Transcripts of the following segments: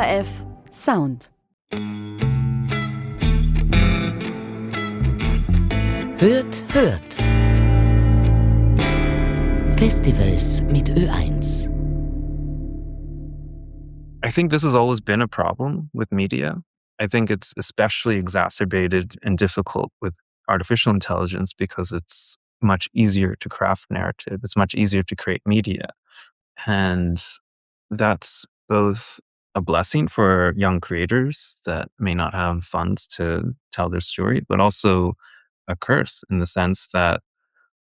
ORF Sound. Hört. Festivals mit Ö1. I think this has always been a problem with media. I think it's especially exacerbated and difficult with artificial intelligence because it's much easier to craft narrative. It's much easier to create media. And that's both a blessing for young creators that may not have funds to tell their story, but also a curse in the sense that,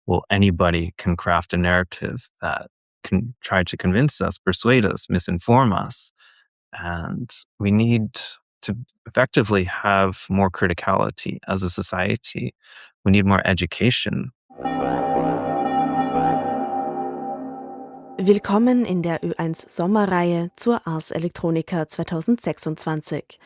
well, anybody can craft a narrative that can try to convince us, persuade us, misinform us. And we need to effectively have more criticality as a society. We need more education. Willkommen in der Ö1 Sommerreihe zur Ars Electronica 2026.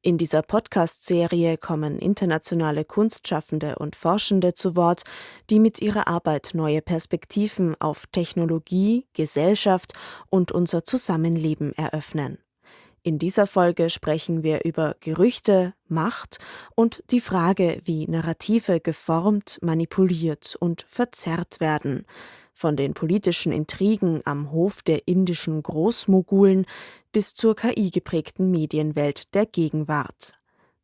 In dieser Podcast-Serie kommen internationale Kunstschaffende und Forschende zu Wort, die mit ihrer Arbeit neue Perspektiven auf Technologie, Gesellschaft und unser Zusammenleben eröffnen. In dieser Folge sprechen wir über Gerüchte, Macht und die Frage, wie Narrative geformt, manipuliert und verzerrt werden. Von den politischen Intrigen am Hof der indischen Großmoguln bis zur KI-geprägten Medienwelt der Gegenwart.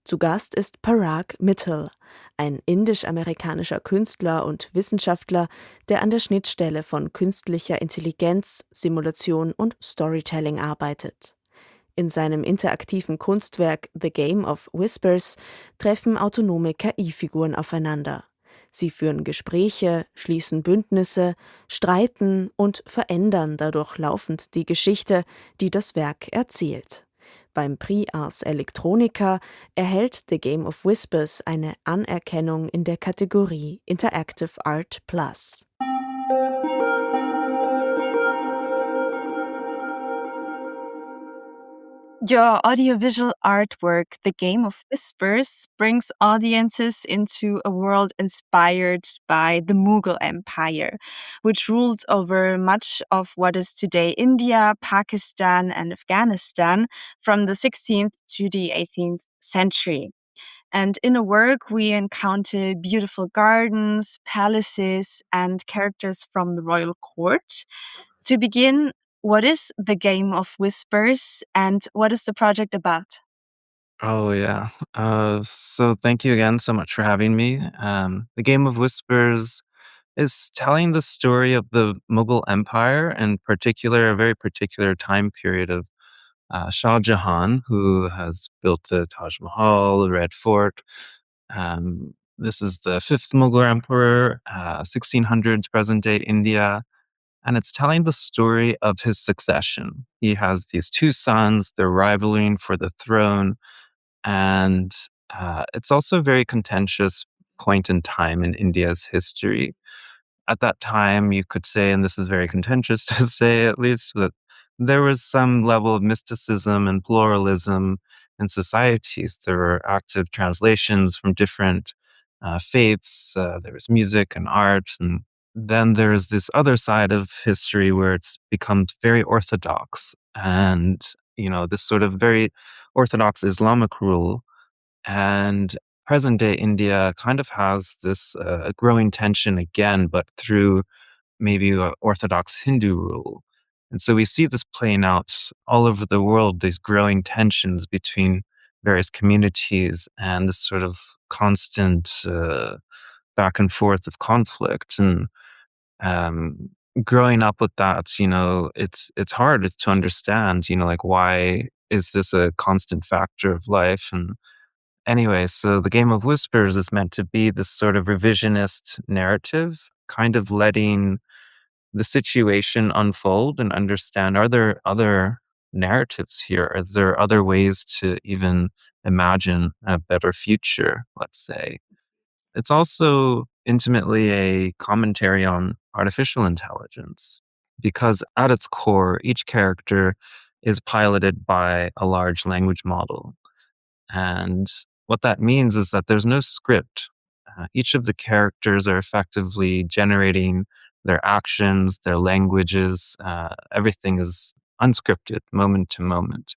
Zu Gast ist Parag Mital, ein indisch-amerikanischer Künstler und Wissenschaftler, der an der Schnittstelle von künstlicher Intelligenz, Simulation und Storytelling arbeitet. In seinem interaktiven Kunstwerk The Game of Whispers treffen autonome KI-Figuren aufeinander. Sie führen Gespräche, schließen Bündnisse, streiten und verändern dadurch laufend die Geschichte, die das Werk erzählt. Beim Prix Ars Electronica erhält The Game of Whispers eine Anerkennung in der Kategorie Interactive Art Plus. Your audiovisual artwork, The Game of Whispers, brings audiences into a world inspired by the Mughal Empire, which ruled over much of what is today India, Pakistan, and Afghanistan from the 16th to the 18th century. And in a work, we encounter beautiful gardens, palaces, and characters from the royal court. To begin, what is the Game of Whispers and what is the project about? Oh, yeah. So thank you again so much for having me. The Game of Whispers is telling the story of the Mughal Empire, in particular, a very particular time period of Shah Jahan, who has built the Taj Mahal, the Red Fort. This is the fifth Mughal emperor, 1600s present-day India. And it's telling the story of his succession. He has these two sons, they're rivaling for the throne. And it's also a very contentious point in time in India's history. At that time, you could say, and this is very contentious to say at least, that there was some level of mysticism and pluralism in societies. There were active translations from different faiths. There was music and art. And then there's this other side of history where it's become very orthodox and, this sort of very orthodox Islamic rule. And present day India kind of has this growing tension again, but through maybe orthodox Hindu rule. And so we see this playing out all over the world, these growing tensions between various communities and this sort of constant back and forth of conflict. And growing up with that, it's hard to understand, why is this a constant factor of life? And anyway, so the Game of Whispers is meant to be this sort of revisionist narrative, kind of letting the situation unfold and understand, are there other narratives here? Are there other ways to even imagine a better future, let's say? It's also intimately a commentary on artificial intelligence, because at its core, each character is piloted by a large language model. And what that means is that there's no script. Each of the characters are effectively generating their actions, their languages. Everything is unscripted, moment to moment.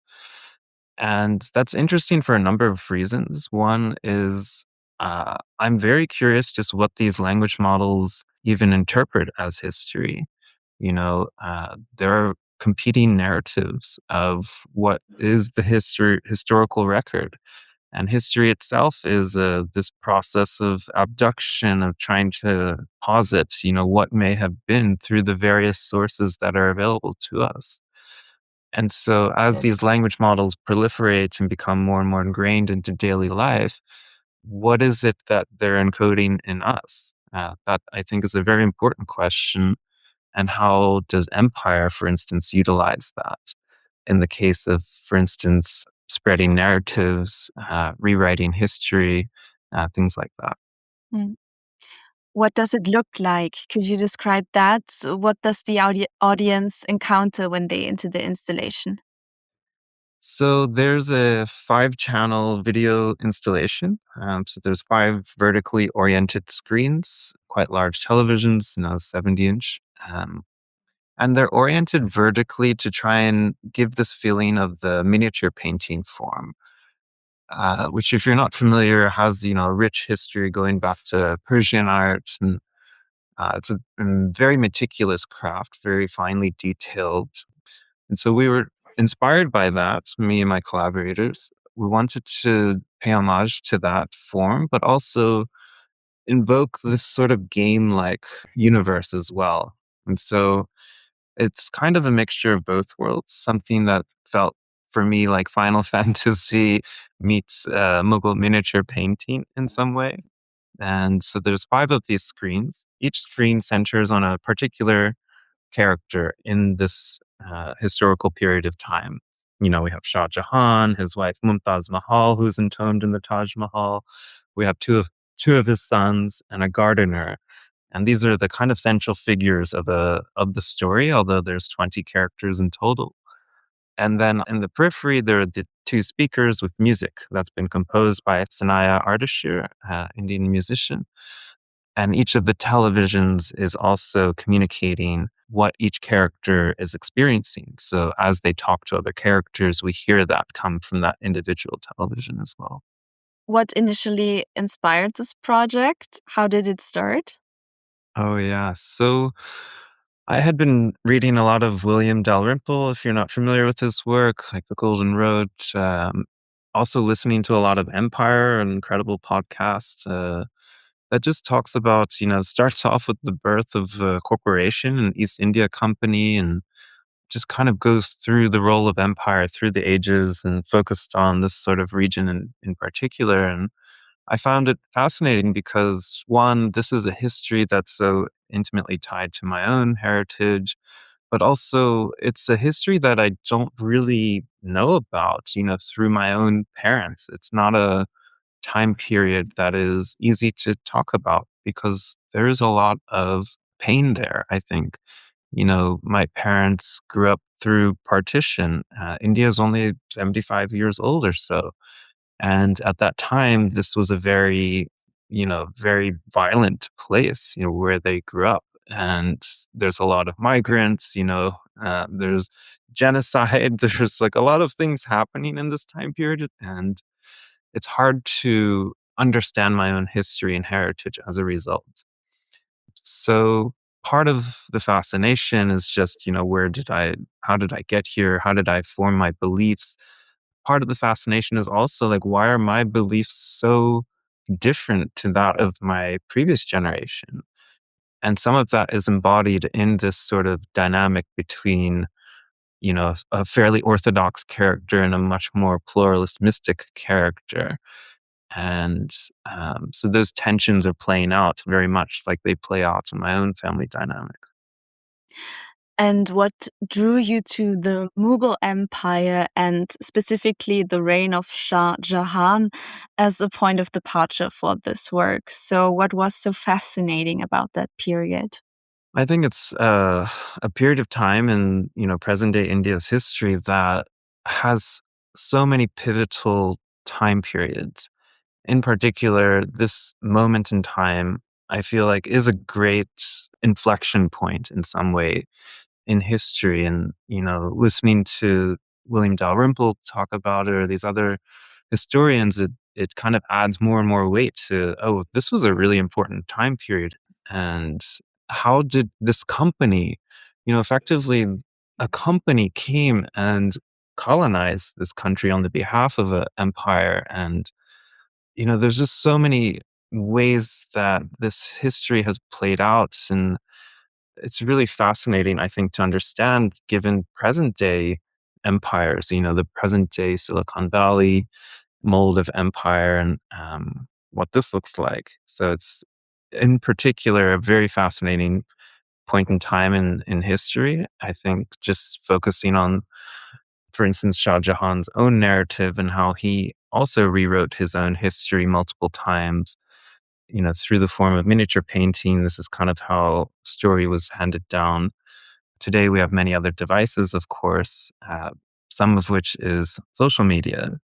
And that's interesting for a number of reasons. One is I'm very curious just what these language models even interpret as history. There are competing narratives of what is the historical record. And history itself is this process of abduction, of trying to posit, what may have been through the various sources that are available to us. And so, as these language models proliferate and become more and more ingrained into daily life, what is it that they're encoding in us? That I think is a very important question. And how does empire, for instance, utilize that? In the case of, for instance, spreading narratives, rewriting history, things like that. Mm. What does it look like? Could you describe that? So what does the audience encounter when they enter the installation? So there's a 5-channel video installation. So there's 5 vertically oriented screens, quite large televisions, 70-inch. And they're oriented vertically to try and give this feeling of the miniature painting form, which, if you're not familiar, has a rich history going back to Persian art, and it's a very meticulous craft, very finely detailed. And so we were inspired by that, me and my collaborators. We wanted to pay homage to that form, but also invoke this sort of game-like universe as well. And so it's kind of a mixture of both worlds, something that felt for me like Final Fantasy meets Mughal miniature painting in some way. And so there's 5 of these screens. Each screen centers on a particular character in this historical period of time. We have Shah Jahan, his wife Mumtaz Mahal, who's entombed in the Taj Mahal. We have two of his sons and a gardener, and these are the kind of central figures of the story. Although there's 20 characters in total, and then in the periphery there are the 2 speakers with music that's been composed by Sanaya Ardashir, Indian musician. And each of the televisions is also communicating what each character is experiencing. So as they talk to other characters, we hear that come from that individual television as well. What initially inspired this project? How did it start? Oh, yeah. So I had been reading a lot of William Dalrymple, if you're not familiar with his work, like The Golden Road. Also listening to a lot of Empire, an incredible podcast that just talks about, starts off with the birth of a corporation, an East India Company, and just kind of goes through the role of empire through the ages and focused on this sort of region in particular. And I found it fascinating because, one, this is a history that's so intimately tied to my own heritage, but also it's a history that I don't really know about, through my own parents. It's not a time period that is easy to talk about because there is a lot of pain there, I think. My parents grew up through partition. India is only 75 years old or so. And at that time, this was a very, very violent place, where they grew up. And there's a lot of migrants, there's genocide, there's like a lot of things happening in this time period. And it's hard to understand my own history and heritage as a result. So part of the fascination is just, how did I get here? How did I form my beliefs? Part of the fascination is also like, why are my beliefs so different to that of my previous generation? And some of that is embodied in this sort of dynamic between, a fairly orthodox character and a much more pluralist mystic character. And so those tensions are playing out very much like they play out in my own family dynamic. And what drew you to the Mughal Empire and specifically the reign of Shah Jahan as a point of departure for this work? So, what was so fascinating about that period? I think it's a period of time in present day India's history that has so many pivotal time periods. In particular, this moment in time, I feel like, is a great inflection point in some way in history. And listening to William Dalrymple talk about it, or these other historians, it kind of adds more and more weight to, oh, this was a really important time period. And how did this company, effectively a company came and colonized this country on the behalf of an empire. And, there's just so many ways that this history has played out. And it's really fascinating, I think, to understand given present day empires, the present day Silicon Valley mold of empire, and what this looks like. So it's in particular a very fascinating point in time in history. I think just focusing on, for instance, Shah Jahan's own narrative and how he also rewrote his own history multiple times, through the form of miniature painting. This is kind of how story was handed down. Today, we have many other devices, of course, some of which is social media.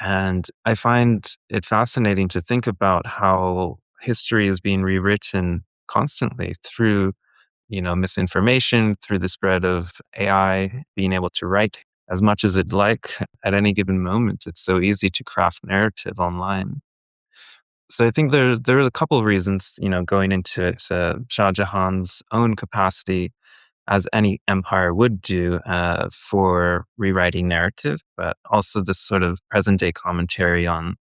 And I find it fascinating to think about how history is being rewritten constantly through, misinformation, through the spread of AI, being able to write as much as it'd like at any given moment. It's so easy to craft narrative online. So I think there's a couple of reasons, going into it. Shah Jahan's own capacity, as any empire would do, for rewriting narrative, but also this sort of present day commentary on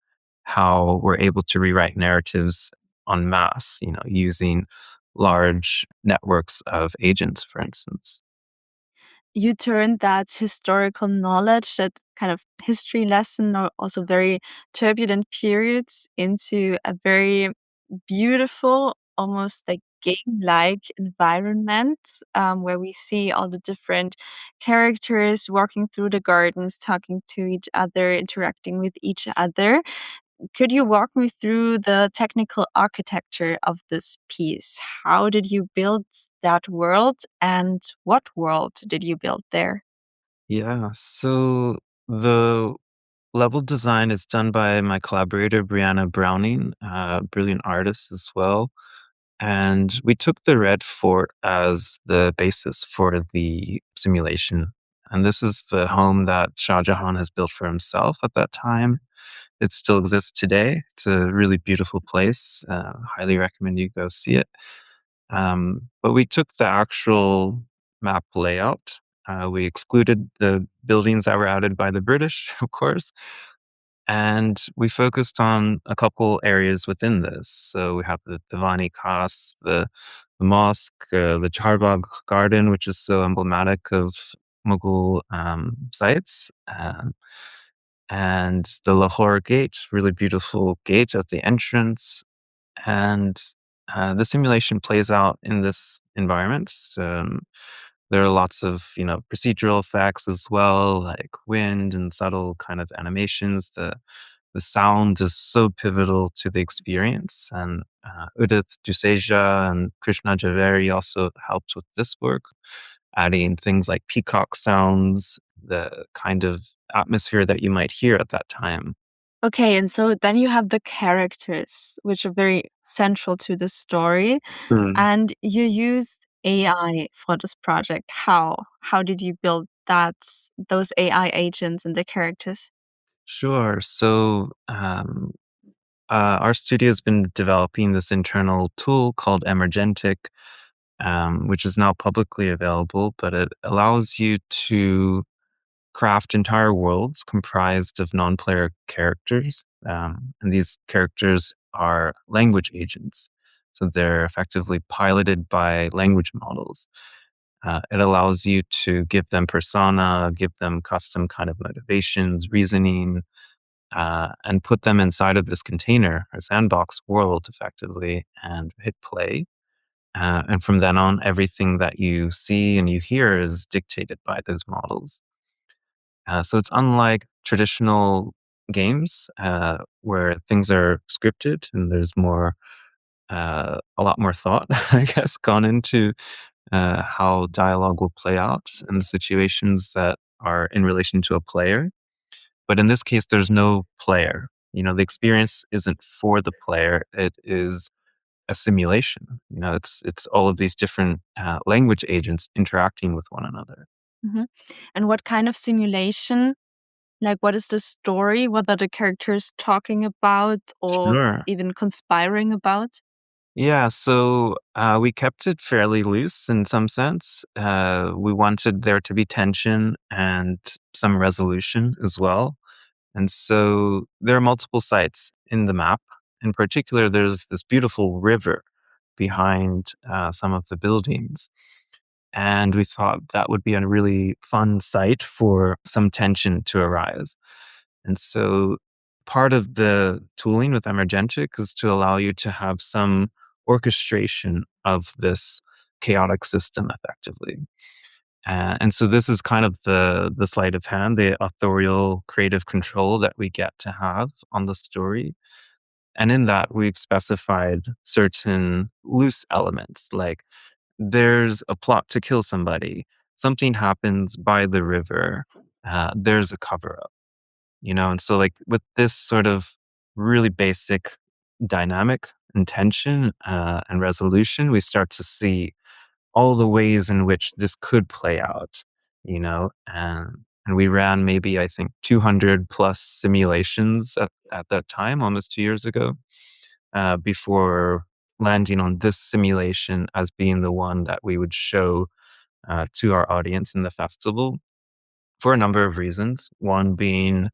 how we're able to rewrite narratives en masse, using large networks of agents, for instance. You turned that historical knowledge, that kind of history lesson, or also very turbulent periods, into a very beautiful, almost like game-like environment, where we see all the different characters walking through the gardens, talking to each other, interacting with each other. Could you walk me through the technical architecture of this piece? How did you build that world, and what world did you build there? Yeah. So the level design is done by my collaborator, Brianna Browning, a brilliant artist as well. And we took the red fort as the basis for the simulation. And this is the home that Shah Jahan has built for himself at that time. It still exists today. It's a really beautiful place. Highly recommend you go see it. But we took the actual map layout. We excluded the buildings that were added by the British, of course, and we focused on a couple areas within this. So we have the Divani Khas, the mosque, the Charbagh garden, which is so emblematic of Mughal sites, and the Lahore Gate, really beautiful gate at the entrance. And the simulation plays out in this environment. There are lots of, procedural effects as well, like wind and subtle kind of animations. The sound is so pivotal to the experience. And Udit Duseja and Krishna Javeri also helped with this work, adding things like peacock sounds, the kind of atmosphere that you might hear at that time. Okay, and so then you have the characters, which are very central to the story, and you used AI for this project. How? How did you build those AI agents and the characters? Sure. So, our studio has been developing this internal tool called Emergentic, which is now publicly available, but it allows you to craft entire worlds comprised of non-player characters. And these characters are language agents. So they're effectively piloted by language models. It allows you to give them persona, give them custom kind of motivations, reasoning, and put them inside of this container, a sandbox world, effectively, and hit play. And from then on, everything that you see and you hear is dictated by those models. So it's unlike traditional games where things are scripted and there's a lot more thought, I guess, gone into how dialogue will play out in the situations that are in relation to a player. But in this case, there's no player. The experience isn't for the player. It is a simulation. It's all of these different language agents interacting with one another. Mhm. And what kind of simulation? Like, what is the story? What are the characters talking about or Sure. even conspiring about? Yeah, so we kept it fairly loose in some sense. We wanted there to be tension and some resolution as well. And so there are multiple sites in the map. In particular, there's this beautiful river behind some of the buildings. And we thought that would be a really fun site for some tension to arise. And so part of the tooling with Emergentic is to allow you to have some orchestration of this chaotic system effectively. And so this is kind of the sleight of hand, the authorial creative control that we get to have on the story. And in that, we've specified certain loose elements, like there's a plot to kill somebody, something happens by the river, there's a cover up, and so like with this sort of really basic dynamic intention and resolution, we start to see all the ways in which this could play out, and we ran maybe I think 200 plus simulations at that time, almost 2 years ago, before landing on this simulation as being the one that we would show to our audience in the festival for a number of reasons. One being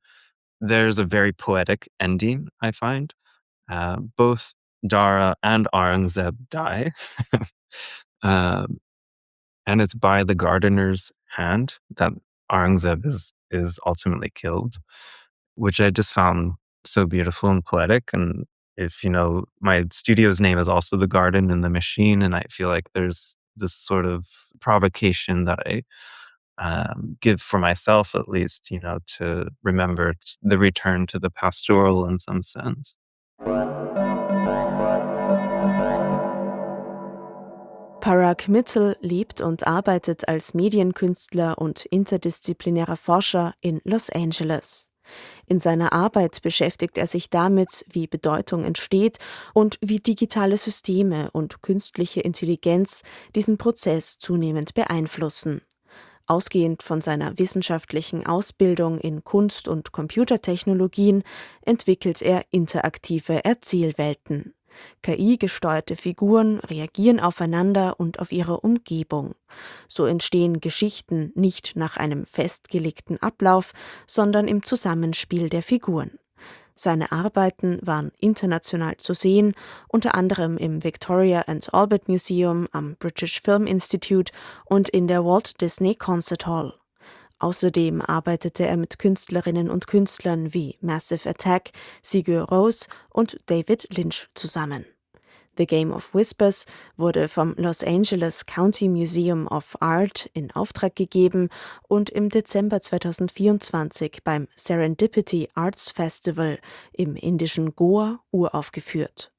there's a very poetic ending, I find. Both Dara and Aurangzeb die. Um, and it's by the gardener's hand that Aurangzeb is ultimately killed, which I just found so beautiful and poetic. And if my studio's name is also The Garden and the Machine, and I feel like there's this sort of provocation that I give for myself, at least, to remember the return to the pastoral in some sense. Parag Mital lebt und arbeitet als Medienkünstler und interdisziplinärer Forscher in Los Angeles. In seiner Arbeit beschäftigt er sich damit, wie Bedeutung entsteht und wie digitale Systeme und künstliche Intelligenz diesen Prozess zunehmend beeinflussen. Ausgehend von seiner wissenschaftlichen Ausbildung in Kunst- und Computertechnologien entwickelt er interaktive Erzählwelten. KI-gesteuerte Figuren reagieren aufeinander und auf ihre Umgebung. So entstehen Geschichten nicht nach einem festgelegten Ablauf, sondern im Zusammenspiel der Figuren. Seine Arbeiten waren international zu sehen, unter anderem im Victoria and Albert Museum, am British Film Institute und in der Walt Disney Concert Hall. Außerdem arbeitete er mit Künstlerinnen und Künstlern wie Massive Attack, Sigur Rós und David Lynch zusammen. The Game of Whispers wurde vom Los Angeles County Museum of Art in Auftrag gegeben und im Dezember 2024 beim Serendipity Arts Festival im indischen Goa uraufgeführt.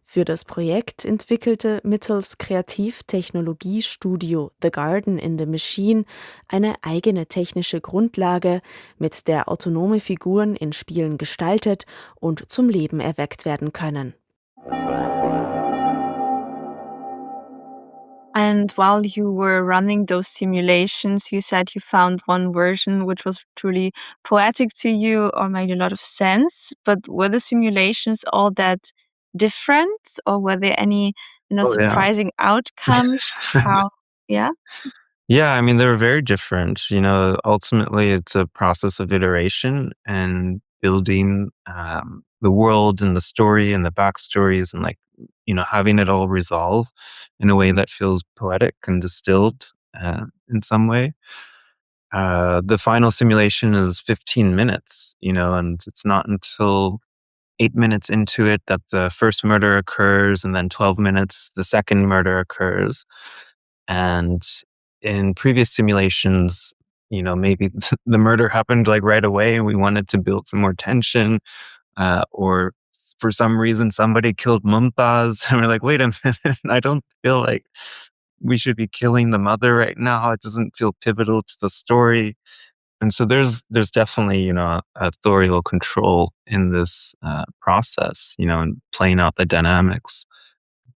Für das Projekt entwickelte mittels Kreativtechnologiestudio The Garden in the Machine eine eigene technische Grundlage, mit der autonome Figuren in Spielen gestaltet und zum Leben erweckt werden können. And while you were running those simulations, you said you found one version which was truly poetic to you or made a lot of sense. But were the simulations all that different, or were there any, Oh yeah. surprising outcomes? How? Yeah. Yeah, I mean, they're very different. Ultimately, it's a process of iteration and building the world and the story and the backstories and, like, having it all resolve in a way that feels poetic and distilled in some way. The final simulation is 15 minutes, and it's not until 8 minutes into it that the first murder occurs, and then 12 minutes, the second murder occurs. And in previous simulations, maybe the murder happened like right away and we wanted to build some more tension, or for some reason somebody killed Mumtaz and we're like, wait a minute, I don't feel like we should be killing the mother right now. It doesn't feel pivotal to the story. And so there's definitely, authorial control in this process, and playing out the dynamics.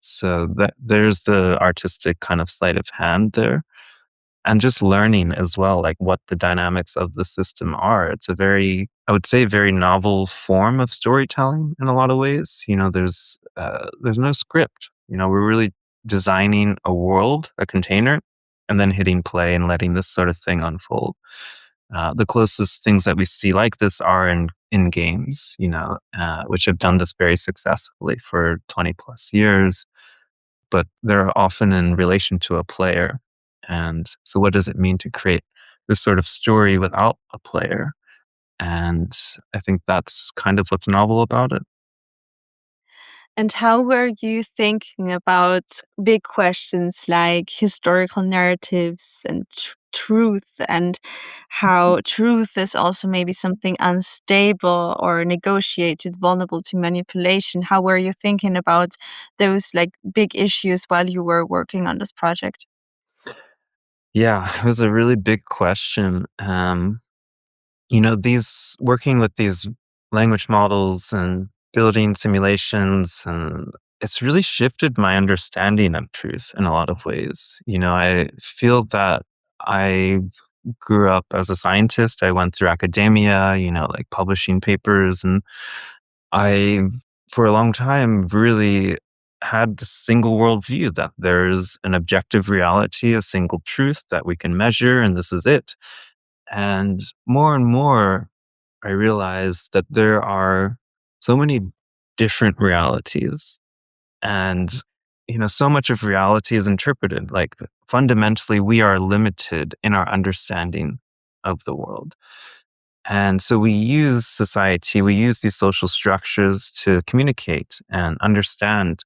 So that there's the artistic kind of sleight of hand there. and just learning as well, like what the dynamics of the system are. It's a very, I would say, very novel form of storytelling in a lot of ways. There's no script. We're really designing a world, a container, and then hitting play and letting this sort of thing unfold. The closest things that we see like this are in games, which have done this very successfully for 20 plus years, but they're often in relation to a player. And so, what does it mean to create this sort of story without a player? And I think that's kind of what's novel about it. And how were you thinking about big questions like historical narratives and truth, and how truth is also maybe something unstable or negotiated, vulnerable to manipulation? How were you thinking about those like big issues while you were working on this project? Yeah, it was a really big question. These working with these language models and building simulations, and it's really shifted my understanding of truth in a lot of ways. I feel that I grew up as a scientist. I went through academia, like publishing papers, and I, for a long time, really had the single worldview that there's an objective reality, a single truth that we can measure, and this is it. And more, I realized that there are so many different realities. And, so much of reality is interpreted. Like fundamentally, we are limited in our understanding of the world. And so we use society, we use these social structures to communicate and understand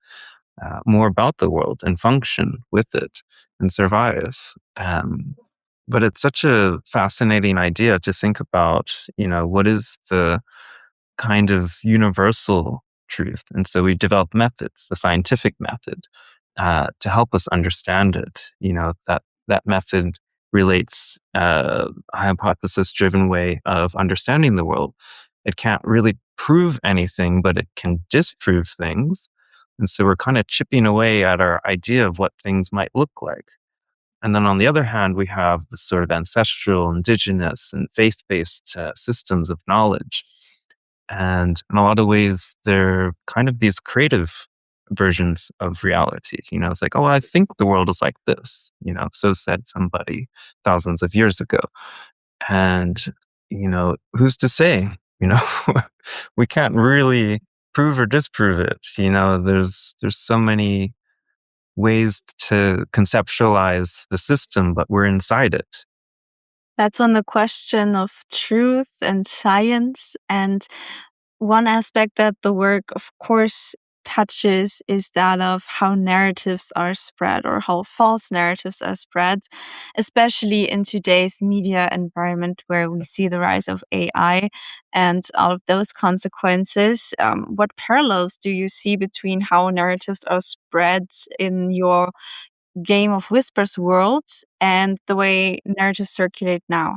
more about the world and function with it and survive. But it's such a fascinating idea to think about, what is the kind of universal truth. And so we developed methods, the scientific method, to help us understand it. That method relates a hypothesis-driven way of understanding the world. It can't really prove anything, but it can disprove things. And so we're kind of chipping away at our idea of what things might look like. And then on the other hand, we have the sort of ancestral, indigenous, and faith-based systems of knowledge. And in a lot of ways, they're kind of these creative versions of reality. It's like, oh, I think the world is like this, so said somebody thousands of years ago. And, who's to say, you know, we can't really prove or disprove it. There's so many ways to conceptualize the system, but we're inside it. That's on the question of truth and science. And one aspect that the work, of course, touches is that of how narratives are spread or how false narratives are spread, especially in today's media environment where we see the rise of AI and all of those consequences. What parallels do you see between how narratives are spread in your Game of Whispers world and the way narratives circulate now?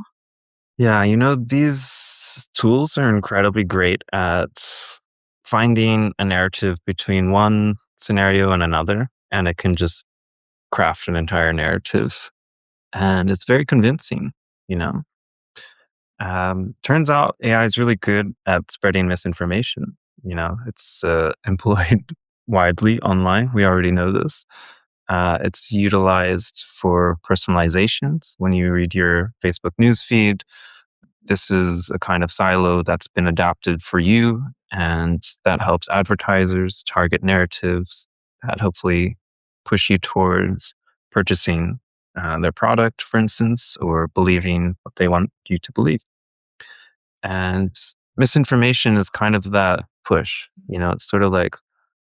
Yeah, these tools are incredibly great at finding a narrative between one scenario and another, and it can just craft an entire narrative. And it's very convincing, you know. Turns out AI is really good at spreading misinformation. It's employed widely online. We already know this. It's utilized for personalizations. When you read your Facebook news feed, this is a kind of silo that's been adapted for you, and that helps advertisers target narratives that hopefully push you towards purchasing their product, for instance, or believing what they want you to believe. And misinformation is kind of that push. It's sort of like,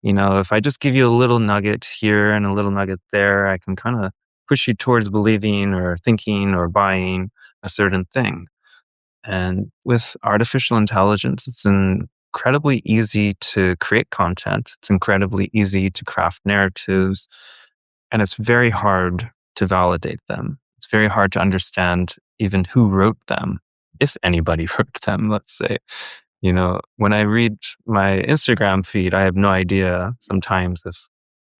if I just give you a little nugget here and a little nugget there, I can kind of push you towards believing or thinking or buying a certain thing. And with artificial intelligence, it's incredibly easy to create content. It's incredibly easy to craft narratives, and it's very hard to validate them. It's very hard to understand even who wrote them, if anybody wrote them, let's say. When I read my Instagram feed, I have no idea sometimes if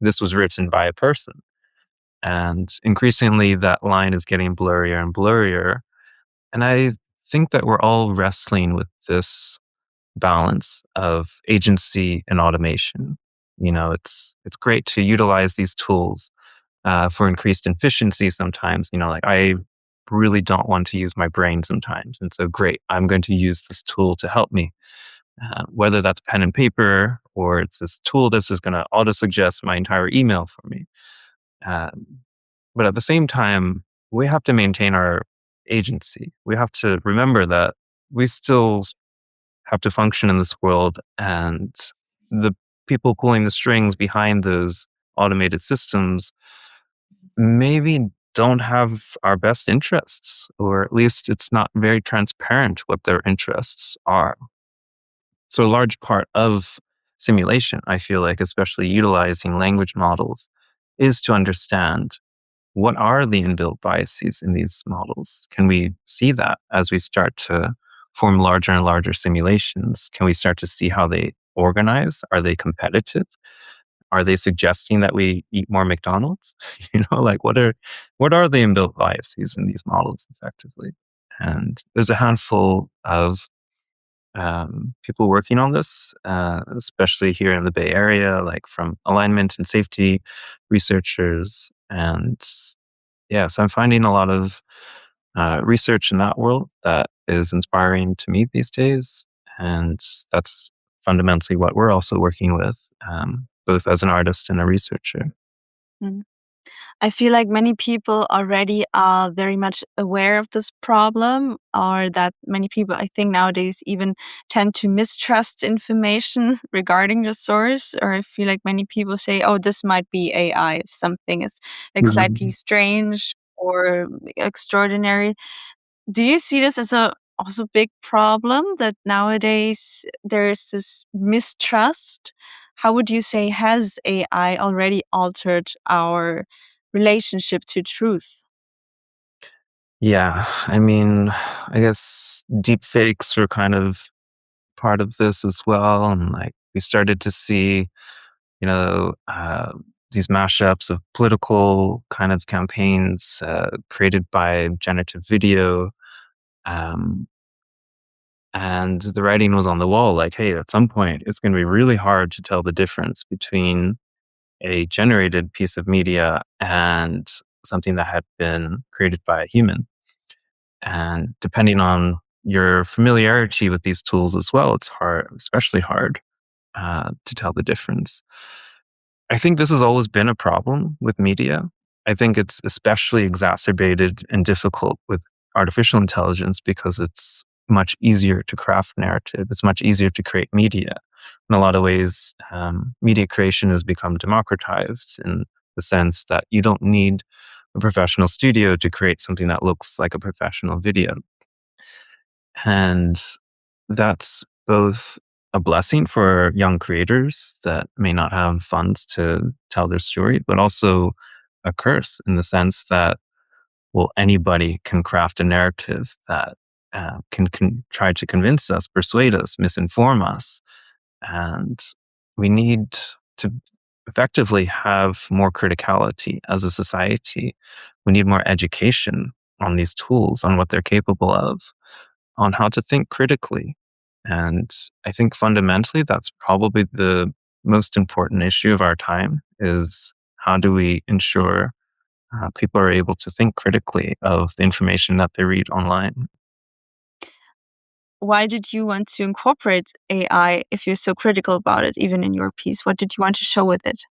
this was written by a person. And increasingly, that line is getting blurrier and blurrier. And I think that we're all wrestling with this balance of agency and automation. It's great to utilize these tools for increased efficiency sometimes. Like I really don't want to use my brain sometimes. And so, great, I'm going to use this tool to help me, whether that's pen and paper or it's this tool that's just going to auto suggest my entire email for me. Um, but at the same time, we have to maintain our agency. We have to remember that we still have to function in this world, and the people pulling the strings behind those automated systems maybe don't have our best interests, or at least it's not very transparent what their interests are. So, a large part of simulation, I feel like, especially utilizing language models, is to understand what are the inbuilt biases in these models. Can we see that as we start to form larger and larger simulations? Can we start to see how they organize? Are they competitive? Are they suggesting that we eat more McDonald's? Like what are the inbuilt biases in these models effectively? And there's a handful of people working on this, especially here in the Bay Area, like from alignment and safety researchers. And yeah, so I'm finding a lot of research in that world that is inspiring to me these days. And that's fundamentally what we're also working with, both as an artist and a researcher. Mm. I feel like many people already are very much aware of this problem, or that many people, I think nowadays, even tend to mistrust information regarding the source. Or I feel like many people say, oh, this might be AI if something is like slightly Mhm. strange or extraordinary. Do you see this as a also big problem that nowadays there's this mistrust? How would you say has AI already altered our relationship to truth? Yeah, I mean, I guess deep fakes were kind of part of this as well. And like we started to see, you know, uh, these mashups of political kind of campaigns created by generative video. Um, and the writing was on the wall like, hey, at some point, it's going to be really hard to tell the difference between a generated piece of media and something that had been created by a human. And depending on your familiarity with these tools as well, it's hard, especially hard to tell the difference. I think this has always been a problem with media. I think it's especially exacerbated and difficult with artificial intelligence because it's much easier to craft narrative. It's much easier to create media. In a lot of ways, media creation has become democratized in the sense that you don't need a professional studio to create something that looks like a professional video. And that's both a blessing for young creators that may not have funds to tell their story, but also a curse in the sense that, well, anybody can craft a narrative that can try to convince us, persuade us, misinform us. And we need to effectively have more criticality as a society. We need more education on these tools, on what they're capable of, on how to think critically. And I think fundamentally, that's probably the most important issue of our time is how do we ensure people are able to think critically of the information that they read online. Why did you want to incorporate AI if you're so critical about it, even in your piece? What did you want to show with it?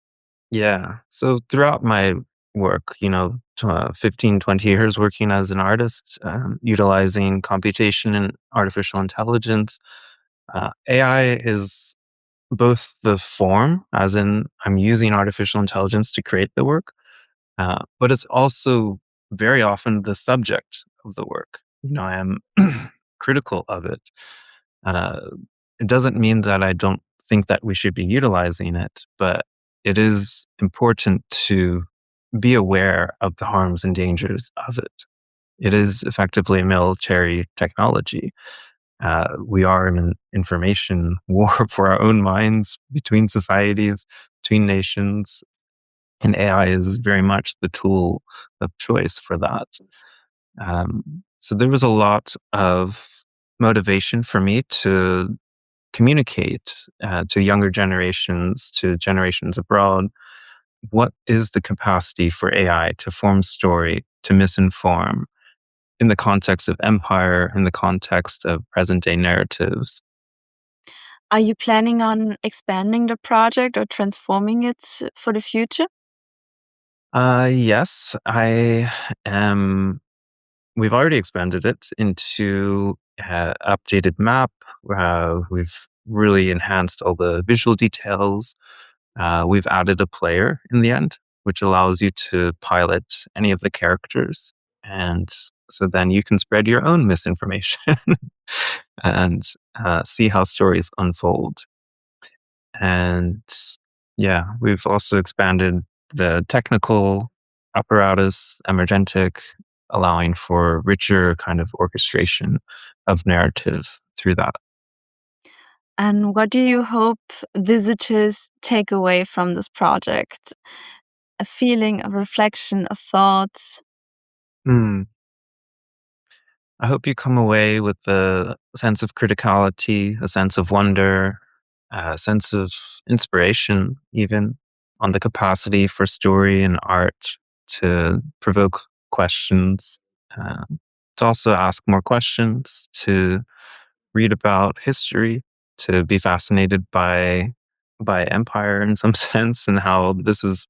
Yeah. So throughout my work, 15, 20 years working as an artist, utilizing computation and artificial intelligence, AI is both the form, as in I'm using artificial intelligence to create the work, but it's also very often the subject of the work. I am critical of it. Uh, it doesn't mean that I don't think that we should be utilizing it, but it is important to be aware of the harms and dangers of it. It is effectively a military technology. We are in an information war for our own minds, between societies, between nations. And AI is very much the tool of choice for that. So there was a lot of motivation for me to communicate to younger generations, to generations abroad. What is the capacity for AI to form story, to misinform in the context of empire, in the context of present day narratives? Are you planning on expanding the project or transforming it for the future? Yes, I am. We've already expanded it into updated map. We've really enhanced all the visual details. We've added a player in the end, which allows you to pilot any of the characters. And so then you can spread your own misinformation and see how stories unfold. And yeah, we've also expanded the technical apparatus, emergentic, allowing for richer kind of orchestration of narrative through that. And what do you hope visitors take away from this project? A feeling, a reflection, a thought? Hmm. I hope you come away with a sense of criticality, a sense of wonder, a sense of inspiration, even on the capacity for story and art to provoke questions, to also ask more questions, to read about history, to be fascinated by empire in some sense and how this is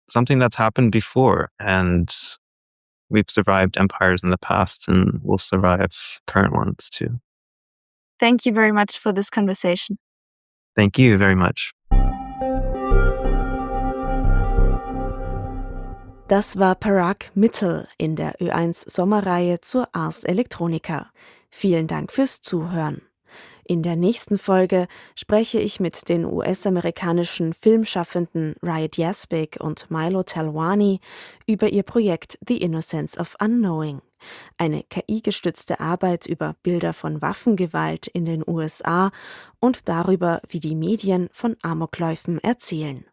something that's happened before. And we've survived empires in the past and we'll survive current ones too. Thank you very much for this conversation. Thank you very much. Das war Parag Mital in der Ö1 Sommerreihe zur Ars Electronica. Vielen Dank fürs Zuhören. In der nächsten Folge spreche ich mit den US-amerikanischen Filmschaffenden Riot Yaspik und Milo Talwani über ihr Projekt The Innocence of Unknowing, eine KI-gestützte Arbeit über Bilder von Waffengewalt in den USA und darüber, wie die Medien von Amokläufen erzählen.